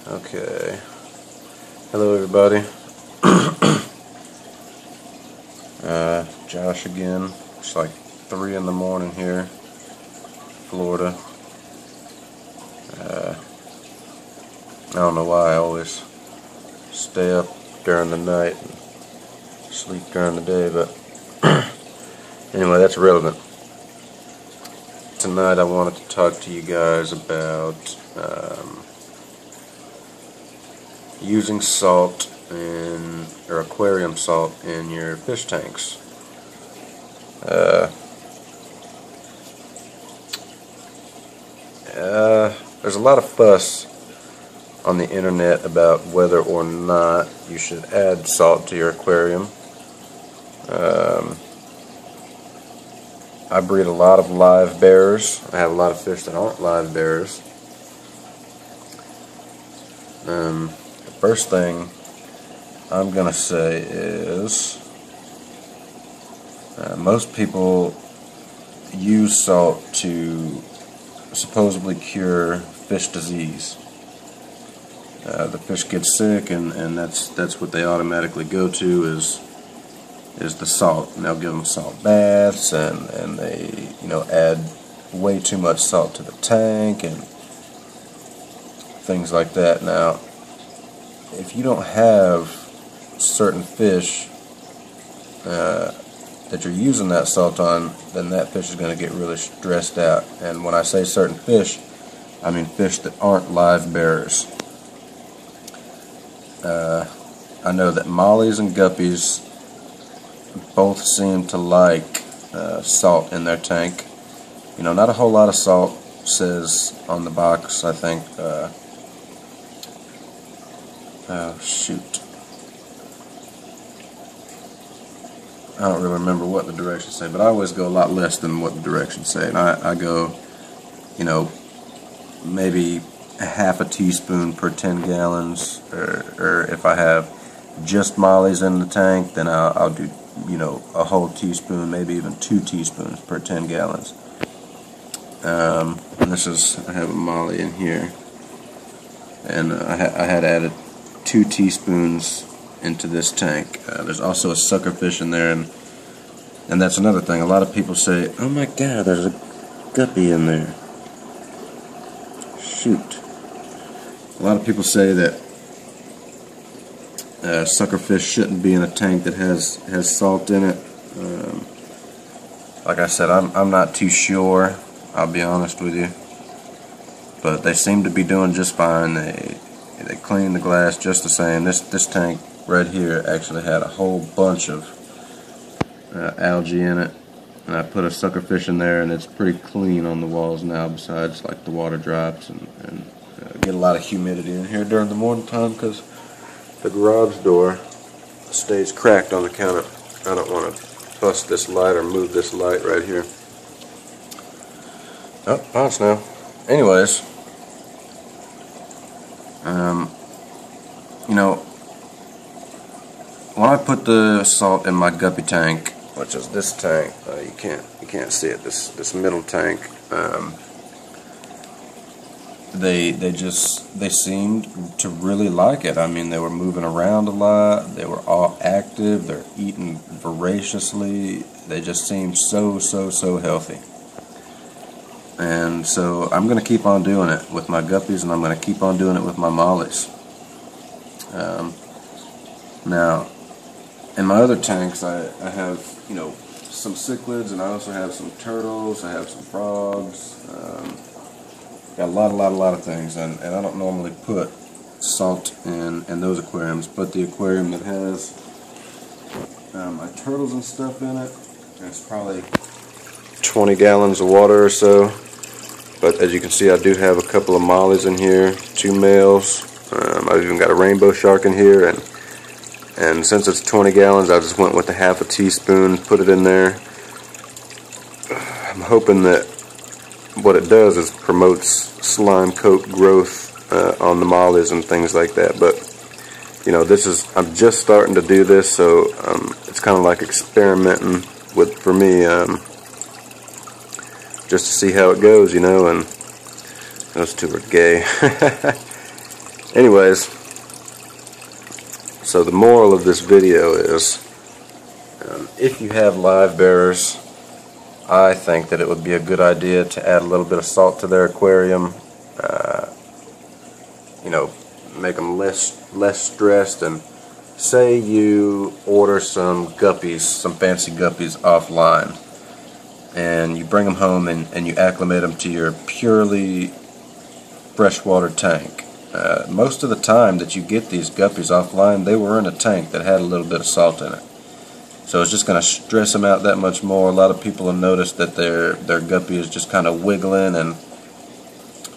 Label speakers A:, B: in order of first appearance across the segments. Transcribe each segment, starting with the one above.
A: Okay. Hello, everybody. Josh again. It's like 3 in the morning here, Florida. I don't know why I always stay up during the night and sleep during the day, but anyway, that's irrelevant. Tonight I wanted to talk to you guys about using salt or aquarium salt in your fish tanks. There's a lot of fuss on the internet about whether or not you should add salt to your aquarium. I breed a lot of live bearers. I have a lot of fish that aren't live bearers. The first thing I'm going to say is most people use salt to supposedly cure fish disease. The fish get sick, and that's what they automatically go to is the salt. And they'll give them salt baths, and they add way too much salt to the tank and things like that. Now, if you don't have certain fish that you're using that salt on, then that fish is going to get really stressed out. And when I say certain fish, I mean fish that aren't live bearers. I know that mollies and guppies both seem to like salt in their tank. Not a whole lot of salt, says on the box, I think. Oh, shoot. I don't really remember what the directions say, but I always go a lot less than what the directions say. And I go, maybe a half a teaspoon per 10 gallons, or if I have just mollies in the tank, then I'll do, a whole teaspoon, maybe even 2 teaspoons per 10 gallons. And I have a molly in here, and I had added 2 teaspoons into this tank. There's also a suckerfish in there, and that's another thing. A lot of people say, "Oh my God, there's a guppy in there." Shoot. A lot of people say that suckerfish shouldn't be in a tank that has salt in it. Like I said, I'm not too sure. I'll be honest with you, but they seem to be doing just fine. They clean the glass just the same. This tank right here actually had a whole bunch of algae in it, and I put a suckerfish in there, and it's pretty clean on the walls now, besides like the water drops, and get a lot of humidity in here during the morning time because the garage door stays cracked on the counter. I don't want to bust this light or move this light right here. Oh, bounce now. Anyways, when I put the salt in my guppy tank, which is this tank, you can't see it. This middle tank. They seemed to really like it. I mean, they were moving around a lot. They were all active. They're eating voraciously. They just seemed so healthy. And so I'm going to keep on doing it with my guppies, and I'm going to keep on doing it with my mollies. Now, in my other tanks, I have some cichlids, and I also have some turtles. I have some frogs. Got a lot of things, and I don't normally put salt in those aquariums, but the aquarium that has my turtles and stuff in it, it's probably 20 gallons of water or so. But as you can see, I do have a couple of mollies in here, 2 males. I've even got a rainbow shark in here, and since it's 20 gallons, I just went with a half a teaspoon, put it in there. I'm hoping that what it does is promotes slime coat growth on the mollies and things like that. But I'm just starting to do this, so it's kind of like experimenting for me, just to see how it goes, and those two are gay. Anyways, so the moral of this video is, if you have live bearers, I think that it would be a good idea to add a little bit of salt to their aquarium. You know, make them less stressed. And say you order some guppies, some fancy guppies offline, and you bring them home and you acclimate them to your purely freshwater tank. Most of the time that you get these guppies offline, they were in a tank that had a little bit of salt in it. So it's just going to stress them out that much more. A lot of people have noticed that their guppy is just kind of wiggling and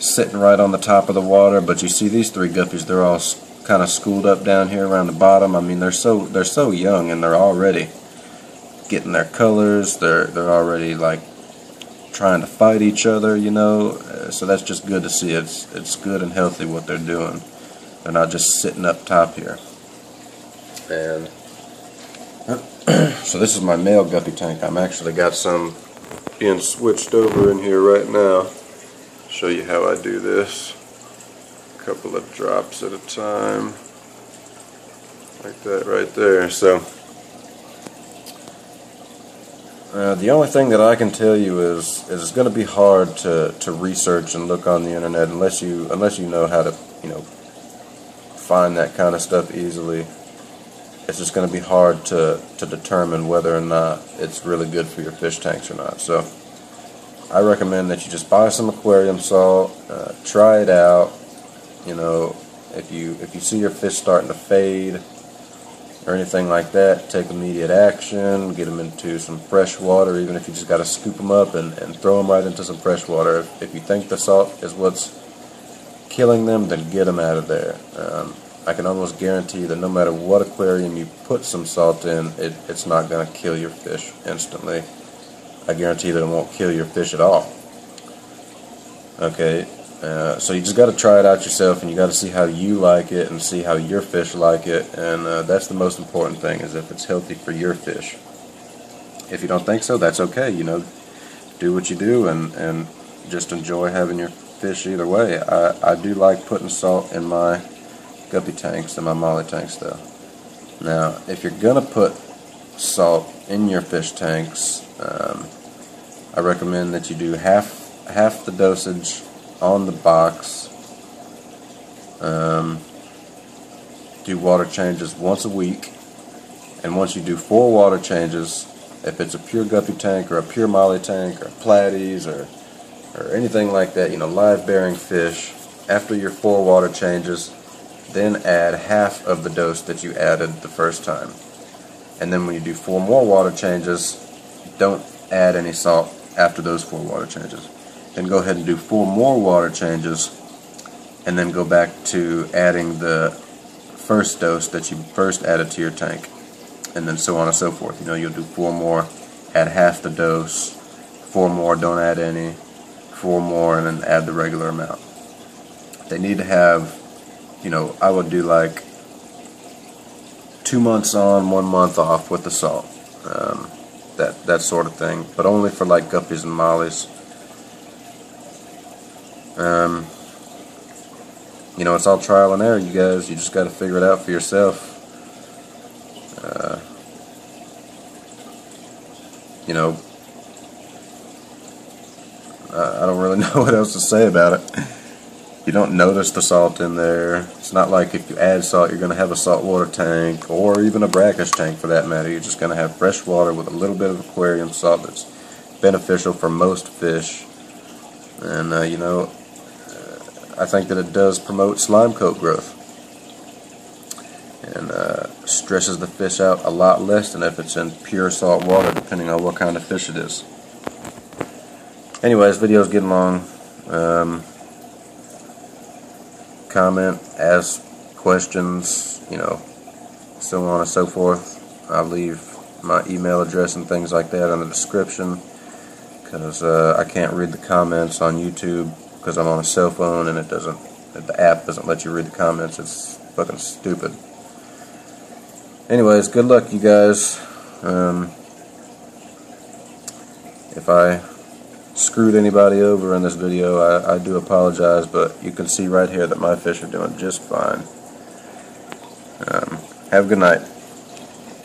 A: sitting right on the top of the water. But you see these three guppies, they're all kind of schooled up down here around the bottom. I mean, they're so young, and they're already getting their colors. They're already like trying to fight each other, you know. So that's just good to see. It's good and healthy what they're doing. They're not just sitting up top here. And so this is my male guppy tank. I'm actually got some being switched over in here right now. Show you how I do this. A couple of drops at a time, like that right there. So the only thing that I can tell you is it's going to be hard to research and look on the internet unless you know how to, you know, find that kind of stuff easily. It's just going to be hard to determine whether or not it's really good for your fish tanks or not. So I recommend that you just buy some aquarium salt, try it out. You know, if you see your fish starting to fade or anything like that, take immediate action. Get them into some fresh water, even if you just got to scoop them up and throw them right into some fresh water. If you think the salt is what's killing them, then get them out of there. I can almost guarantee that no matter what aquarium you put some salt in, it's not going to kill your fish instantly. I guarantee that it won't kill your fish at all. Okay, so you just got to try it out yourself, and you got to see how you like it and see how your fish like it. And that's the most important thing, is if it's healthy for your fish. If you don't think so, that's okay. You know, do what you do and just enjoy having your fish either way. I do like putting salt in my guppy tanks and my molly tanks though. Now, if you're gonna put salt in your fish tanks, I recommend that you do half the dosage on the box. Do water changes once a week, and once you do 4 water changes, if it's a pure guppy tank or a pure molly tank or platies or anything like that, you know, live bearing fish, after your 4 water changes, then add half of the dose that you added the first time. And then when you do 4 more water changes, don't add any salt after those 4 water changes. Then go ahead and do 4 more water changes, and then go back to adding the first dose that you first added to your tank, and then so on and so forth. You know, you'll do 4 more, add half the dose, 4 more, don't add any, 4 more, and then add the regular amount. They need to have, you know, I would do like 2 months on, 1 month off with the salt, that sort of thing, but only for like guppies and mollies. You know, it's all trial and error, you guys. You just got to figure it out for yourself. You know, I don't really know what else to say about it. You don't notice the salt in there. It's not like if you add salt, you're going to have a saltwater tank, or even a brackish tank for that matter. You're just going to have fresh water with a little bit of aquarium salt that's beneficial for most fish. And, you know, I think that it does promote slime coat growth, and stresses the fish out a lot less than if it's in pure salt water, depending on what kind of fish it is. Anyways, video's getting long. Comment, ask questions, you know, so on and so forth. I'll leave my email address and things like that in the description, because I can't read the comments on YouTube because I'm on a cell phone, and the app doesn't let you read the comments. It's fucking stupid. Anyways, good luck, you guys. If I screwed anybody over in this video, I do apologize, but you can see right here that my fish are doing just fine. Have a good night.